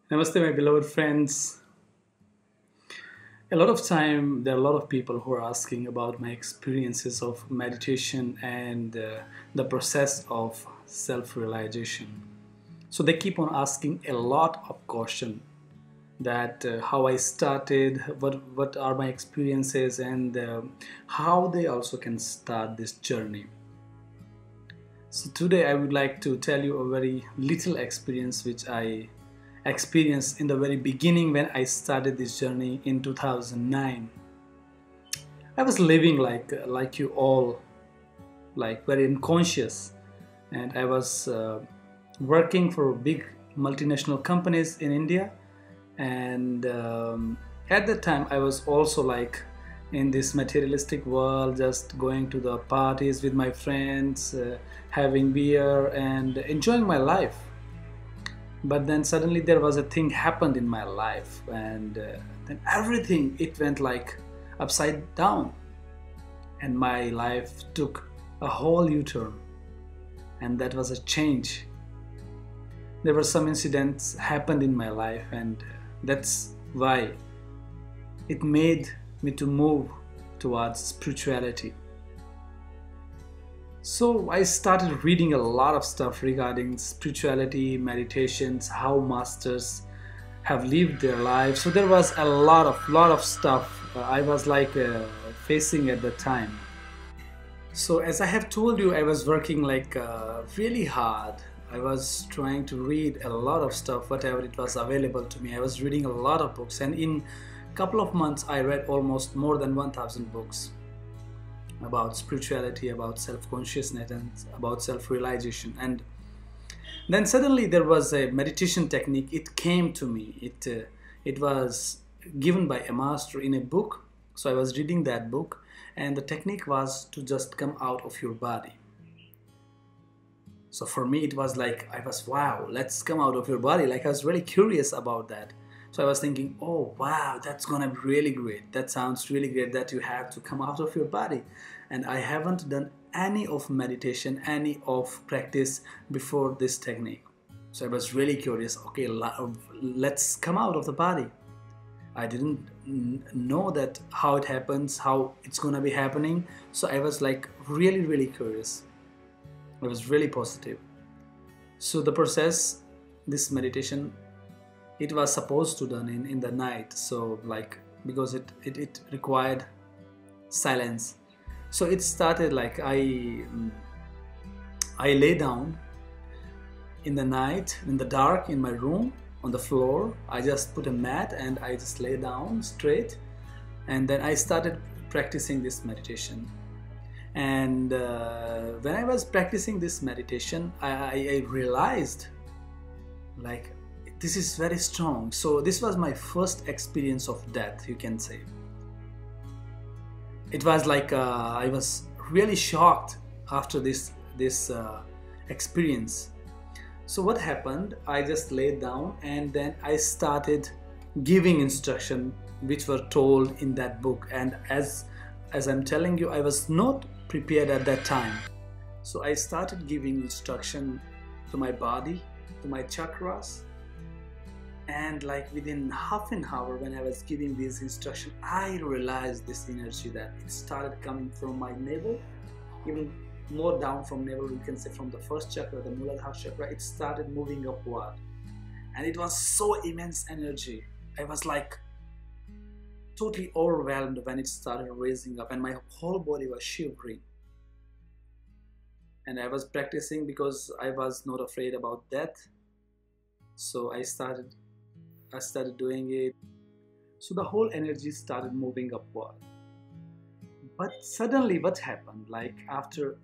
Namaste, my beloved friends. A lot of time, there are a lot of people who are asking about my experiences of meditation and the process of self-realization. So they keep on asking a lot of question that how I started, what are my experiences, and how they also can start this journey. So today I would like to tell you a very little experience which I experienced in the very beginning when I started this journey in 2009. I was living like you all, like very unconscious, and I was working for big multinational companies in India, and at that time I was also like in this materialistic world, just going to the parties with my friends, having beer and enjoying my life. But then suddenly there was a thing happened in my life, and then everything it went like upside down, and my life took a whole U-turn, and that was a change. There were some incidents happened in my life, and that's why it made me to move towards spirituality. So I started reading a lot of stuff regarding spirituality, meditations, how masters have lived their lives. So there was a lot of stuff I was like facing at the time. So as I have told you, I was working like really hard. I was trying to read a lot of stuff, whatever it was available to me. I was reading a lot of books, and in a couple of months I read almost more than 1000 books about spirituality, about self-consciousness, and about self-realization. And then suddenly there was a meditation technique. It came to me. It was given by a master in a book. So I was reading that book, and the technique was to just come out of your body. So for me, it was like I was, wow, let's come out of your body. Like I was really curious about that. So I was thinking, oh wow, that's gonna be really great. That sounds really great that you have to come out of your body. And I haven't done any of meditation, any of practice before this technique. So I was really curious. Okay, let's come out of the body. I didn't know that how it happens, how it's gonna be happening. So I was like really curious. I was really positive. So the process, this meditation, it was supposed to done in the night. So like because it required silence. So it started like I lay down in the night in the dark in my room on the floor. I just put a mat and I just lay down straight, and then I started practicing this meditation. And when I was practicing this meditation, I realized like this is very strong. So this was my first experience of death, you can say. It was like I was really shocked after this experience. So what happened, I just laid down and then I started giving instruction which were told in that book. And as I'm telling you, I was not prepared at that time. So I started giving instruction to my body, to my chakras, and like within half an hour when I was giving these instructions, I realized this energy that it started coming from my navel, even more down from navel, you can say from the first chakra, the Muladhara chakra. It started moving upward, and it was so immense energy. I was like totally overwhelmed when it started raising up, and my whole body was shivering. And I was practicing because I was not afraid about death. So I started doing it. So the whole energy started moving upward. But suddenly what happened, like after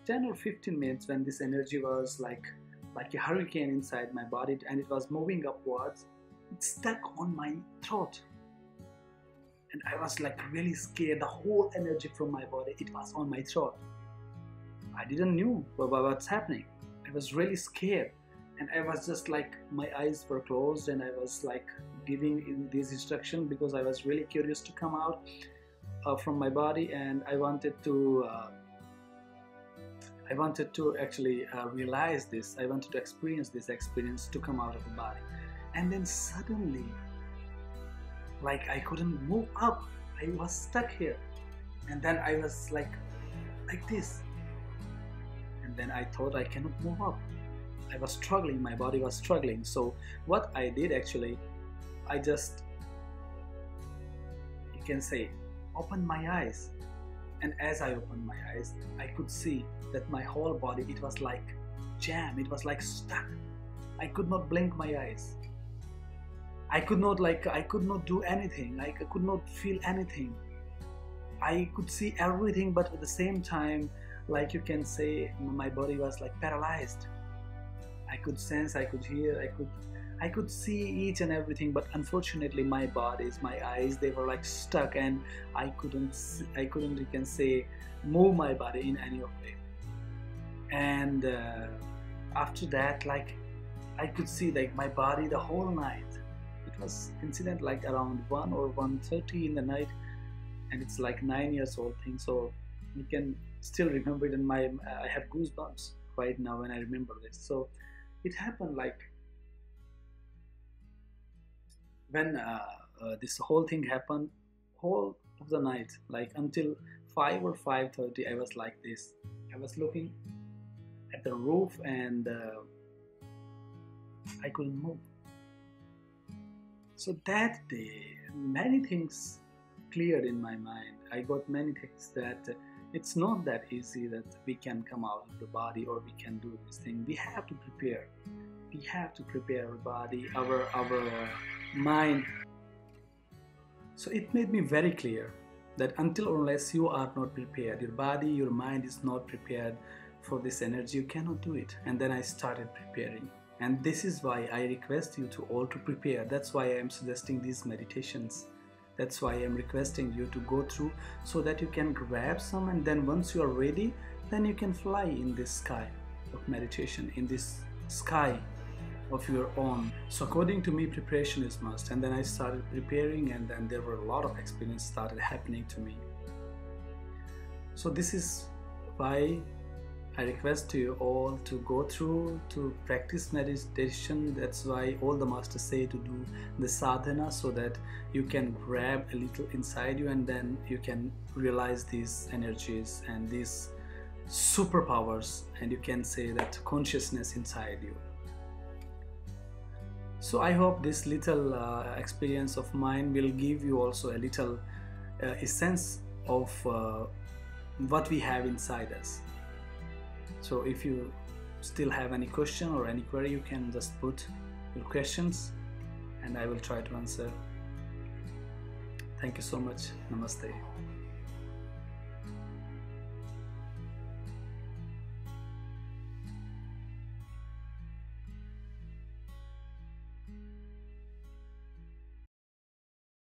10 or 15 minutes, when this energy was like a hurricane inside my body and it was moving upwards, it stuck on my throat. And I was like really scared. The whole energy from my body, it was on my throat. I didn't know what's happening. I was really scared. And I was just like, my eyes were closed and I was like giving these instructions because I was really curious to come out from my body, and I wanted to actually realize this. I wanted to experience this experience to come out of the body. And then suddenly, like I couldn't move up. I was stuck here. And then I was like this. And then I thought I cannot move up. I was struggling, my body was struggling. So what I did actually, I just, you can say, opened my eyes. And as I opened my eyes, I could see that my whole body, it was like jam, it was like stuck. I could not blink my eyes. I could not do anything. I could not feel anything. I could see everything, but at the same time, like you can say, my body was like paralyzed. I could sense, I could hear, I could see each and everything, but unfortunately my eyes, they were like stuck, and I couldn't, you can say, move my body in any way. And after that, like I could see like my body the whole night. It was incident like around 1 or 1:30 in the night, and it's like 9 years old thing, so you can still remember it. In my I have goosebumps right now when I remember this. So it happened like when this whole thing happened, whole of the night, like until 5 or 5:30, I was like this. I was looking at the roof, and I couldn't move. So that day, many things cleared in my mind. I got many things that it's not that easy that we can come out of the body or we can do this thing. We have to prepare. We have to prepare our body, our mind. So it made me very clear that until or unless you are not prepared, your body, your mind is not prepared for this energy, you cannot do it. And then I started preparing. And this is why I request you to all to prepare. That's why I am suggesting these meditations. That's why I am requesting you to go through, so that you can grab some, and then once you are ready, then you can fly in this sky of meditation, in this sky of your own. So according to me, preparation is must. And then I started preparing, and then there were a lot of experience started happening to me. So this is why I request you all to go through, to practice meditation. That's why all the masters say to do the sadhana, so that you can grab a little inside you, and then you can realize these energies and these superpowers, and you can say that consciousness inside you. So I hope this little experience of mine will give you also a little essence of what we have inside us. So if you still have any question or any query, you can just put your questions and I will try to answer. Thank you so much. Namaste.